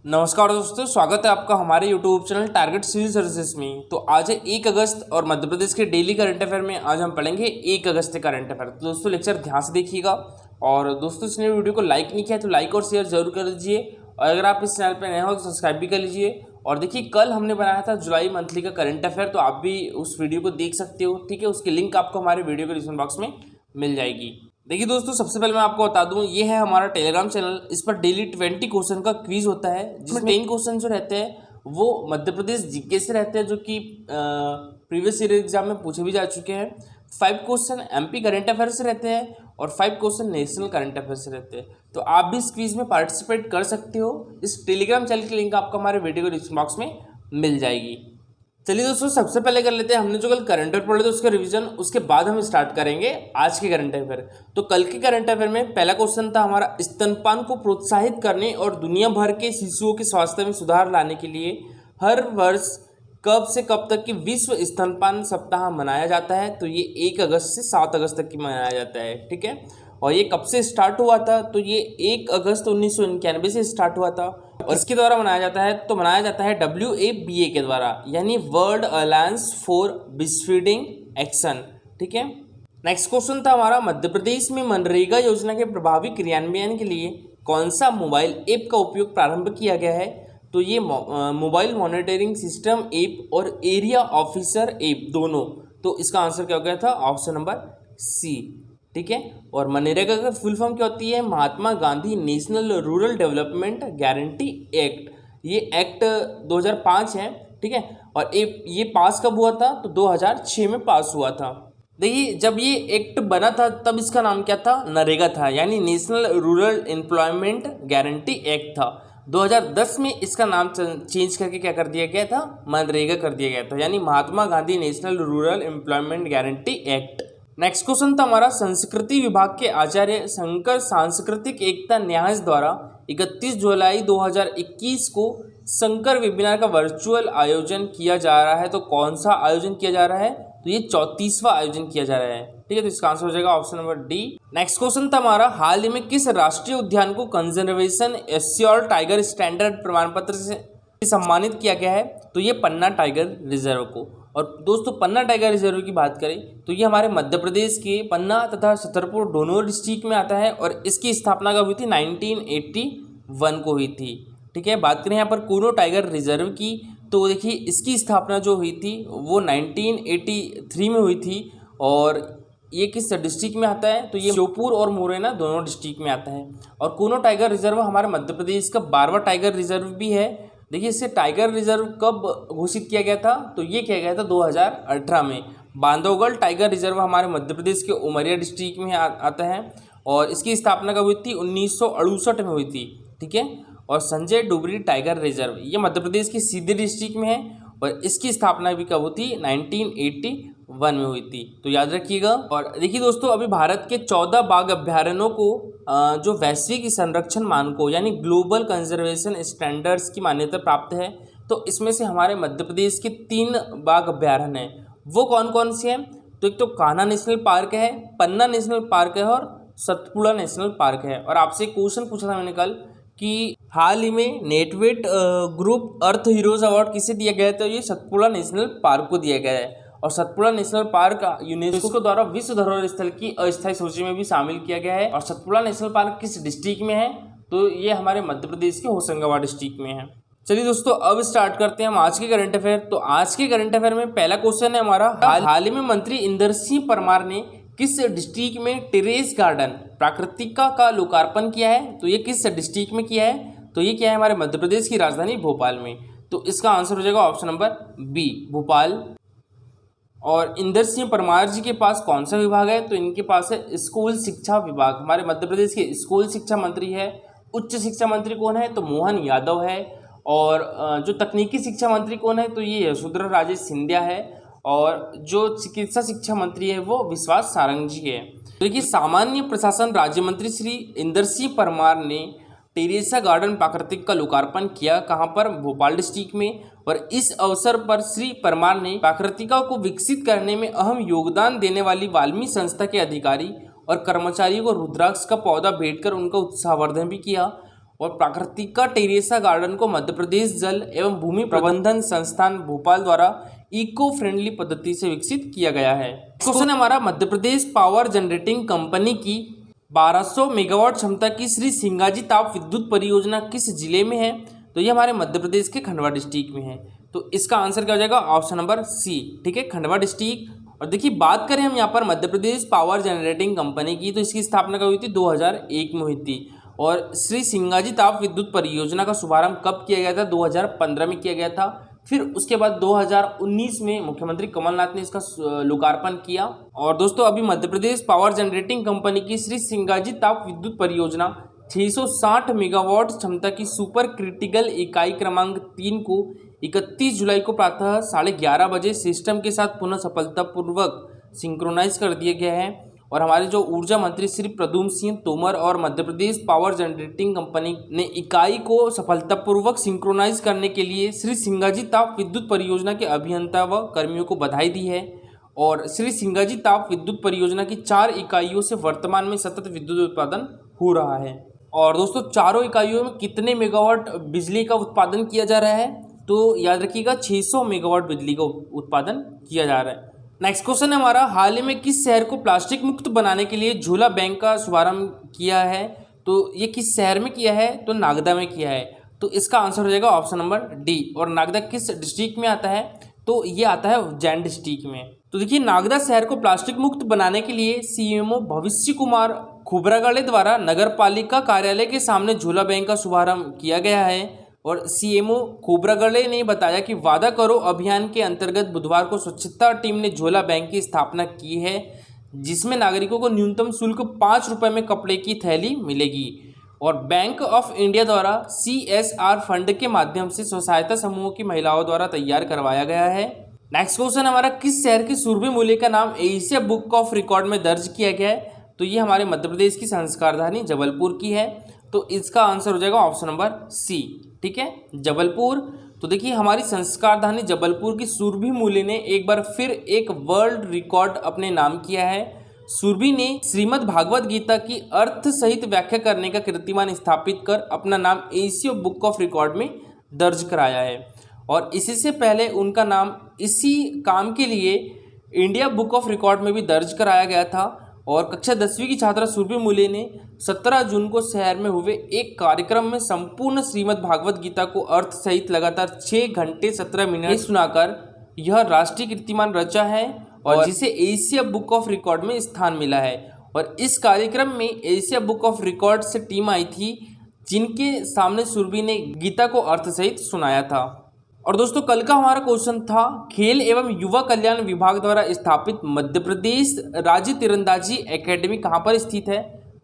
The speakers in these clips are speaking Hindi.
नमस्कार दोस्तों, स्वागत है आपका हमारे YouTube channel target civil services में। तो आज है 1 अगस्त और मध्य प्रदेश के डेली करंट अफेयर में आज हम पढ़ेंगे 1 अगस्त के करंट अफेयर। तो दोस्तों लेक्चर ध्यान से देखिएगा और दोस्तों इसने वीडियो को लाइक नहीं किया तो लाइक और शेयर जरूर कर दीजिए और अगर आप इस चैनल पर नए हो तो सब्सक्राइब भी कर लीजिए। और देखिए कल हमने बनाया था जुलाई मंथली का करंट अफेयर, तो आप भी उस वीडियो को देख सकते हो, ठीक है। उसकी लिंक आपको हमारे वीडियो के डिस्क्रिप्शन बॉक्स में मिल जाएगी। देखिए दोस्तों, सबसे पहले मैं आपको बता दूं, ये है हमारा टेलीग्राम चैनल। इस पर डेली 20 क्वेश्चन का क्विज होता है, जिसमें 10 क्वेश्चन जो रहते हैं वो मध्य प्रदेश जीके से रहते हैं, जो कि प्रीवियस ईयर एग्जाम में पूछे भी जा चुके हैं। 5 क्वेश्चन एमपी करंट अफेयर से रहते हैं और 5 क्वेश्चन नेशनल करंट अफेयर से रहते हैं। तो आप भी इस क्विज में पार्टिसिपेट कर सकते हो। इस टेलीग्राम चैनल की लिंक आपको हमारे वीडियो के डिस्क्रिप्शन बॉक्स में मिल जाएगी। चलिए दोस्तों, सबसे पहले कर लेते हैं, हमने जो कल करंट अफेयर पढ़े थे उसका रिवीजन, उसके बाद हम स्टार्ट करेंगे आज के करंट अफेयर। तो कल के करंट अफेयर में पहला क्वेश्चन था हमारा, स्तनपान को प्रोत्साहित करने और दुनिया भर के शिशुओं के स्वास्थ्य में सुधार लाने के लिए हर वर्ष कब से कब तक की विश्व स्तनपान सप्ताह मनाया जाता है। तो ये 1 अगस्त से 7 अगस्त तक की मनाया जाता है, ठीक है। और ये कब से स्टार्ट हुआ था, तो ये 1 अगस्त 1991 से स्टार्ट हुआ था। और इसके द्वारा मनाया जाता है, तो मनाया जाता है WABA के द्वारा, यानी world alliance for breastfeeding action, ठीक है। नेक्स्ट क्वेश्चन था हमारा, मध्य प्रदेश में मनरेगा योजना के प्रभावी क्रियान्वयन के लिए कौन सा मोबाइल ऐप का उपयोग प्रारंभ किया गया है। तो ये मोबाइल मॉनिटरिंग सिस्टम ऐप और एरिया ऑफिसर ऐप दोनों। तो इसका आंसर क्या हो गया था, ऑप्शन नंबर सी, ठीक है। और मनरेगा का फुल फॉर्म क्या होती है, Mahatma Gandhi national rural development guarantee act. ये एक्ट 2005 है, ठीक है। और ये पास कब हुआ था, तो 2006 में पास हुआ था। देखिए जब ये एक्ट बना था तब इसका नाम क्या था, नरेगा था, यानी national rural employment guarantee act था। 2010 में इसका नाम चेंज करके क्या कर दिया गया था, मनरेगा कर दिया गया था, यानी Mahatma Gandhi national rural employment guarantee act. Next question था हमारा, संस्कृति विभाग के आचार्य शंकर सांस्कृतिक एकता न्यास द्वारा 31 जुलाई 2021 को शंकर वेबिनार का वर्चुअल आयोजन किया जा रहा है। तो कौन सा आयोजन किया जा रहा है, तो ये 34वां आयोजन किया जा रहा है, ठीक है। तो इसका आंसर हो जाएगा option number D. Next question था हमारा, हाल ही में किस राष्ट्रीय उद्यान को कंजर्वेशन एश्योर्ड टाइगर स्टैंडर्ड प्रमाण पत्र से सम्मानित किया गया है। तो ये पन्ना टाइगर रिजर्व को। और दोस्तों पन्ना टाइगर रिजर्व की बात करें तो ये हमारे मध्य प्रदेश के पन्ना तथा छतरपुर दोनों डिस्ट्रिक्ट में आता है और इसकी स्थापना कब हुई थी, 1981 को हुई थी, ठीक है। बात करें यहाँ पर कूनो टाइगर रिजर्व की, तो देखिए इसकी स्थापना जो हुई थी वो 1983 में हुई थी। और ये किस डिस्ट्रिक्ट में आता है, तो ये श्योपुर और मुरैना दोनों डिस्ट्रिक्ट में आता है। और कूनो टाइगर रिजर्व हमारे मध्य प्रदेश का 12वां टाइगर रिजर्व भी है। देखिए इससे टाइगर रिजर्व कब घोषित किया गया था, तो ये किया गया था 2018 में। बांधवगढ़ टाइगर रिजर्व हमारे मध्य प्रदेश के उमरिया डिस्ट्रिक्ट में आता है और इसकी स्थापना कब हुई थी, 1968 में हुई थी, ठीक है। और संजय डुबरी टाइगर रिजर्व ये मध्य प्रदेश के सीधे डिस्ट्रिक्ट में है और इसकी स्थापना भी कब हुई थी, 1981 में हुई थी, तो याद रखिएगा। और देखिए दोस्तों, अभी भारत के 14 बाघ अभ्यारण्यों को जो वैश्विक संरक्षण मानकों यानी ग्लोबल कंजर्वेशन स्टैंडर्ड्स की मान्यता प्राप्त है। तो इसमें से हमारे मध्य प्रदेश के 3 बाघ अभ्यारण्य हैं, वो कौन कौन से हैं, तो एक तो कान्हा नेशनल पार्क है, पन्ना नेशनल पार्क है और सतपुड़ा नेशनल पार्क है। और आपसे क्वेश्चन पूछा था मैंने कल कि हाल ही में नेटवेट ग्रुप अर्थ हीरोज अवार्ड किसे दिया गया है, तो ये सतपुड़ा नेशनल पार्क को दिया गया है। और सतपुड़ा नेशनल पार्क यूनेस्को द्वारा विश्व धरोहर स्थल की अस्थायी सूची में भी शामिल किया गया है। और सतपुड़ा नेशनल पार्क किस डिस्ट्रिक्ट में है, तो ये हमारे मध्य प्रदेश के होशंगाबाद डिस्ट्रिक्ट में है। चलिए दोस्तों, अब स्टार्ट करते हैं हम आज के करंट अफेयर। तो आज के करंट अफेयर में पहला क्वेश्चन है हमारा, हाल ही में मंत्री इंदर सिंह परमार ने किस डिस्ट्रिक्ट में टेरेस गार्डन प्राकृतिका का लोकार्पण किया है। तो ये किस डिस्ट्रिक्ट में किया है, तो ये क्या है, हमारे मध्य प्रदेश की राजधानी भोपाल में। तो इसका आंसर हो जाएगा ऑप्शन नंबर बी, भोपाल। और इंदर सिंह परमार जी के पास कौन सा विभाग है, तो इनके पास है स्कूल शिक्षा विभाग। हमारे मध्य प्रदेश के स्कूल शिक्षा मंत्री है। उच्च शिक्षा मंत्री कौन है, तो मोहन यादव है। और जो तकनीकी शिक्षा मंत्री कौन है, तो ये यशोधरा राजे सिंधिया है। और जो चिकित्सा शिक्षा मंत्री है वो विश्वास सारंग जी है। देखिए सामान्य प्रशासन राज्य मंत्री श्री इंदर सिंह परमार ने टेरेसा गार्डन प्राकृतिक का लोकार्पण किया, कहाँ पर, भोपाल डिस्ट्रिक्ट में। और इस अवसर पर श्री परमार ने प्राकृतिका को विकसित करने में अहम योगदान देने वाली वाल्मीकि संस्था के अधिकारी और कर्मचारियों को रुद्राक्ष का पौधा भेंट कर उनका उत्साहवर्धन भी किया। और प्राकृतिक टेरेसा गार्डन को मध्य प्रदेश जल एवं भूमि प्रबंधन संस्थान भोपाल द्वारा इको फ्रेंडली पद्धति से विकसित किया गया है। क्वेश्चन हमारा, Madhya Pradesh power generating company की 1200 मेगावाट क्षमता की श्री सिंगाजी ताप विद्युत परियोजना किस जिले में है? तो ये हमारे मध्य प्रदेश के खंडवा डिस्ट्रिक्ट में है। तो इसका आंसर क्या हो जाएगा? ऑप्शन नंबर सी, ठीक है, खंडवा डिस्ट्रिक्ट। और देखिए बात करें हम यहाँ पर Madhya Pradesh power generating company की, तो इसकी स्थापना कब हुई थी? 2001 में हुई थी। और श्री सिंगाजी ताप विद्युत परियोजना का शुभारंभ कब किया गया था? 2015 में किया गया था। फिर उसके बाद 2019 में मुख्यमंत्री कमलनाथ ने इसका लोकार्पण किया। और दोस्तों अभी Madhya Pradesh power generating company की श्री सिंगाजी ताप विद्युत परियोजना 660 मेगावाट क्षमता की सुपर क्रिटिकल इकाई क्रमांक 3 को 31 जुलाई को प्रातः 11:30 बजे सिस्टम के साथ पुनः सफलतापूर्वक सिंक्रोनाइज कर दिया गया है। और हमारे जो ऊर्जा मंत्री श्री प्रद्युम्न सिंह तोमर और Madhya Pradesh power generating company ने इकाई को सफलतापूर्वक सिंक्रोनाइज करने के लिए श्री सिंगाजी ताप विद्युत परियोजना के अभियंता व कर्मियों को बधाई दी है। और श्री सिंगाजी ताप विद्युत परियोजना की 4 इकाइयों से वर्तमान में सतत विद्युत उत्पादन हो रहा है। और दोस्तों चारों इकाइयों में कितने मेगावाट बिजली का उत्पादन किया जा रहा है? तो याद रखिएगा 600 मेगावाट बिजली का उत्पादन किया जा रहा है। नेक्स्ट क्वेश्चन है हमारा, हाल ही में किस शहर को प्लास्टिक मुक्त बनाने के लिए झूला बैंक का शुभारंभ किया है? तो ये किस शहर में किया है? तो नागदा में किया है। तो इसका आंसर हो जाएगा ऑप्शन नंबर डी। और नागदा किस डिस्ट्रिक्ट में आता है? तो ये आता है उज्जैन डिस्ट्रिक्ट में। तो देखिए नागदा शहर को प्लास्टिक मुक्त बनाने के लिए सीएमओ भविष्य कुमार खोब्रागड़े द्वारा नगर पालिका कार्यालय के सामने झूला बैंक का शुभारंभ किया गया है। और सीएमओ खोब्रागड़े ने बताया कि वादा करो अभियान के अंतर्गत बुधवार को स्वच्छता टीम ने झोला बैंक की स्थापना की है, जिसमें नागरिकों को न्यूनतम शुल्क 5 रुपये में कपड़े की थैली मिलेगी। और बैंक ऑफ इंडिया द्वारा CSR फंड के माध्यम से स्व सहायता समूहों की महिलाओं द्वारा तैयार करवाया गया है। नेक्स्ट क्वेश्चन हमारा, किस शहर की सुरभि मूल्य का नाम एशिया बुक ऑफ रिकॉर्ड में दर्ज किया गया है? तो ये हमारे मध्य प्रदेश की संस्कार राजधानी जबलपुर की है। तो इसका आंसर हो जाएगा ऑप्शन नंबर सी, ठीक है, जबलपुर। तो देखिए हमारी संस्कार राजधानी जबलपुर की सुरभि मूल्य ने एक बार फिर एक वर्ल्ड रिकॉर्ड अपने नाम किया है। सुरभि ने श्रीमद् भागवत गीता की अर्थ सहित व्याख्या करने का कीर्तिमान स्थापित कर अपना नाम एशिया बुक ऑफ रिकॉर्ड में दर्ज कराया है। और इसी से पहले उनका नाम इसी काम के लिए इंडिया बुक ऑफ रिकॉर्ड में भी दर्ज कराया गया था। और कक्षा 10वीं की छात्रा सुरभि मूल्य ने 17 जून को शहर में हुए एक कार्यक्रम में संपूर्ण श्रीमद् भागवत गीता को अर्थ सहित लगातार 6 घंटे 17 मिनट सुनाकर यह राष्ट्रीय कीर्तिमान रचा है और जिसे एशिया बुक ऑफ रिकॉर्ड में स्थान मिला है। और इस कार्यक्रम में एशिया बुक ऑफ रिकॉर्ड से टीम आई थी, जिनके सामने सुरभि ने गीता को अर्थ सहित सुनाया था। और दोस्तों कल का हमारा क्वेश्चन था, खेल एवं युवा कल्याण विभाग द्वारा स्थापित मध्य प्रदेश राज्य तीरंदाजी एकेडमी कहाँ पर स्थित है?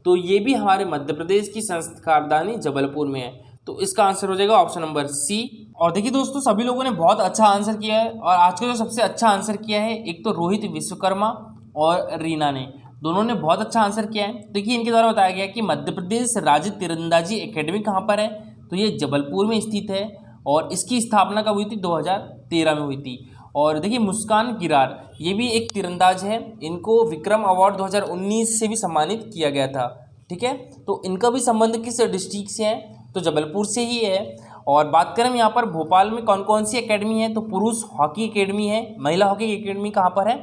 तो ये भी हमारे मध्य प्रदेश की संस्कार राजधानी जबलपुर में है। तो इसका आंसर हो जाएगा ऑप्शन नंबर सी। और देखिए दोस्तों सभी लोगों ने बहुत अच्छा आंसर किया है। और आज का जो सबसे अच्छा आंसर किया है, एक तो रोहित विश्वकर्मा और रीना ने, दोनों ने बहुत अच्छा आंसर किया है। देखिए इनके द्वारा बताया गया कि मध्य प्रदेश राज्य तीरंदाजी एकेडमी कहाँ पर है? तो ये जबलपुर में स्थित है। और इसकी स्थापना कब हुई थी? 2013 में हुई थी। और देखिए मुस्कान किरार, ये भी एक तीरंदाज है, इनको विक्रम अवार्ड 2019 से भी सम्मानित किया गया था, ठीक है। तो इनका भी संबंध किस डिस्ट्रिक्ट से है? तो जबलपुर से ही है। और बात करें यहाँ पर भोपाल में कौन कौन सी एकेडमी है? तो पुरुष हॉकी एकेडमी है। महिला हॉकी एकेडमी कहाँ पर है?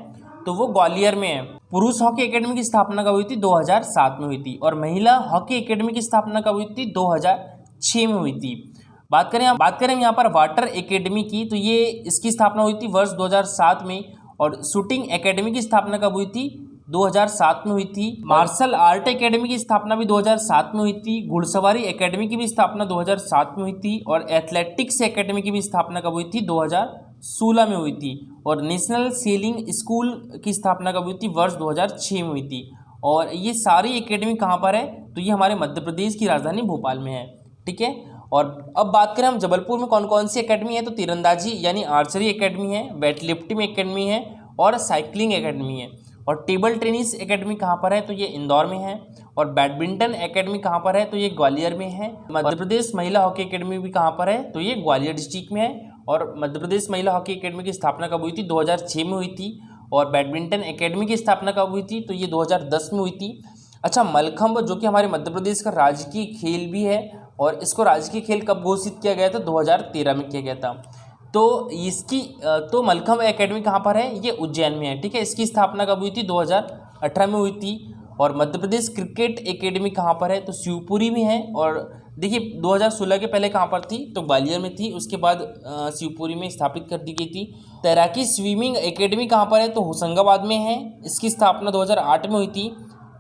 तो वो ग्वालियर में है। पुरुष हॉकी एकेडमी की स्थापना कब हुई थी? 2007 में हुई थी। और महिला हॉकी एकेडमी की स्थापना कब हुई थी? 2006 में हुई थी। बात करें यहाँ पर वाटर एकेडमी की, तो ये इसकी स्थापना हुई थी वर्ष 2007 में। और शूटिंग एकेडमी की स्थापना कब हुई थी? 2007 में हुई थी। मार्शल आर्ट एकेडमी की स्थापना भी 2007 में हुई थी। घुड़सवारी एकेडमी की भी स्थापना 2007 में हुई थी। और एथलेटिक्स एकेडमी की भी स्थापना कब हुई थी? 2016 में हुई थी। और नेशनल सेलिंग स्कूल की स्थापना कब हुई थी? वर्ष 2006 में हुई थी। और ये सारी एकेडमी कहाँ पर है? तो ये हमारे मध्य प्रदेश की राजधानी भोपाल में है, ठीक है। और अब बात करें हम जबलपुर में कौन कौन सी एकेडमी है? तो तीरंदाजी यानी आर्चरी एकेडमी है, वेट लिफ्टिंग एकेडमी है और साइकिलिंग एकेडमी है। और टेबल टेनिस एकेडमी कहाँ पर है? तो ये इंदौर में है। और बैडमिंटन एकेडमी कहाँ पर है? तो ये ग्वालियर में है। मध्य प्रदेश महिला हॉकी एकेडमी भी कहाँ पर है? तो ये ग्वालियर डिस्ट्रिक्ट में है। और मध्य प्रदेश महिला हॉकी एकेडमी की स्थापना कब हुई थी? 2006 में हुई थी। और बैडमिंटन एकेडमी की स्थापना कब हुई थी? तो ये 2010 में हुई थी। अच्छा, मलखम्ब जो कि हमारे मध्य प्रदेश का राजकीय खेल भी है, और इसको राजकीय खेल कब घोषित किया गया था? 2013 में किया गया था। तो इसकी तो मलखम्ब एकेडमी कहाँ पर है? ये उज्जैन में है, ठीक है। इसकी स्थापना कब हुई थी? 2018 में हुई थी। और मध्य प्रदेश क्रिकेट एकेडमी कहाँ पर है? तो शिवपुरी में है। और देखिए 2016 के पहले कहाँ पर थी? तो ग्वालियर में थी, उसके बाद शिवपुरी में स्थापित कर दी गई थी। तैराकी स्विमिंग एकेडमी कहाँ पर है? तो होशंगाबाद में है। इसकी स्थापना 2008 में हुई थी।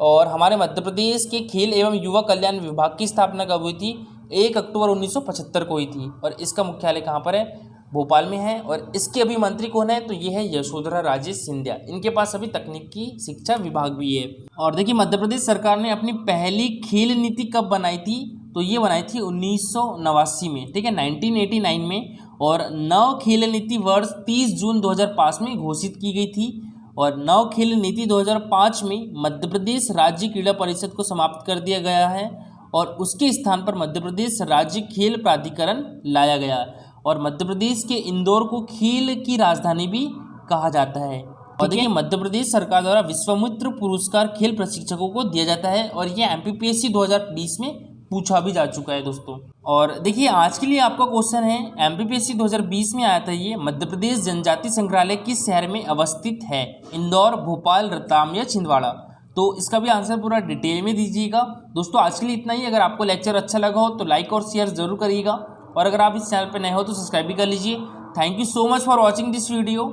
और हमारे मध्य प्रदेश के खेल एवं युवा कल्याण विभाग की स्थापना कब हुई थी? 1 अक्टूबर 1975 को हुई थी। और इसका मुख्यालय कहाँ पर है? भोपाल में है। और इसके अभी मंत्री कौन है? तो ये है यशोधरा राजे सिंधिया। इनके पास अभी तकनीकी शिक्षा विभाग भी है। और देखिए मध्य प्रदेश सरकार ने अपनी पहली खेल नीति कब बनाई थी? तो ये बनाई थी 1989 में, ठीक है, 1989 में। और नव खेल नीति वर्ष 30 जून 2005 में घोषित की गई थी। और नव खेल नीति 2005 में मध्य प्रदेश राज्य क्रीड़ा परिषद को समाप्त कर दिया गया है और उसके स्थान पर मध्य प्रदेश राज्य खेल प्राधिकरण लाया गया। और मध्य प्रदेश के इंदौर को खेल की राजधानी भी कहा जाता है। और देखिए मध्य प्रदेश सरकार द्वारा विश्वामित्र पुरस्कार खेल प्रशिक्षकों को दिया जाता है और ये MPPSC 2020 में पूछा भी जा चुका है दोस्तों। और देखिए आज के लिए आपका क्वेश्चन है, MPPSC 2020 में आया था ये, मध्य प्रदेश जनजाति संग्रहालय किस शहर में अवस्थित है? इंदौर, भोपाल, रतलाम या छिंदवाड़ा? तो इसका भी आंसर पूरा डिटेल में दीजिएगा। दोस्तों आज के लिए इतना ही। अगर आपको लेक्चर अच्छा लगा हो तो लाइक और शेयर जरूर करिएगा। और अगर आप इस चैनल पर नए हो तो सब्सक्राइब भी कर लीजिए। Thank you so much for watching this video.